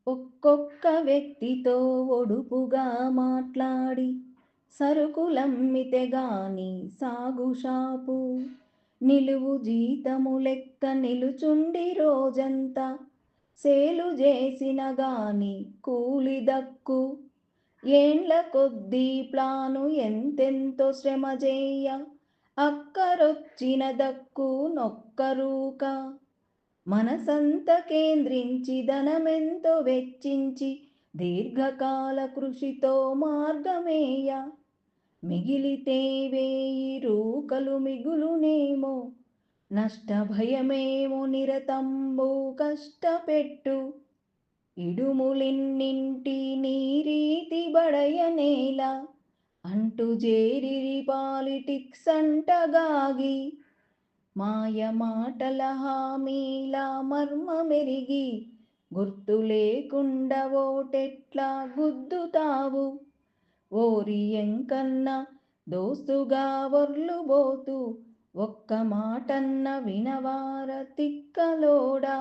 ఒక్కొక్క వ్యక్తితో ఒడుపుగా మాట్లాడి సరుకులమ్మితే గాని సాగు షాపు నిలువు జీతము లెక్క నిలుచుండి రోజంతా సేలు చేసిన గాని కూలి దక్కు ఏండ్ల కొద్దీ ప్లాను ఎంతెంతో శ్రమ చేయ అక్కరొచ్చిన దక్కు నొక్కరూక మనసంత కేంద్రించి ధనమెంతో వెచ్చించి దీర్ఘకాల కృషితో మార్గమేయ మిగిలితే వేయి రూకలు మిగులునేమో నష్ట భయమేమో నిరతంబు కష్టపెట్టు ఇడుములిన్నింటి నీరీతి బడయనేల అంటూ జేరిరి పాలిటిక్స్ అంటగాగి మాయ మాటల హామీల మర్మమెరిగి గుర్తు లేకుండా ఓటెట్లా గుద్దుతావు ఓరి ఎంకన్న దోస్తుగా వర్లుబోతూ ఒక్క మాటన్న వినవార తిక్కలోడా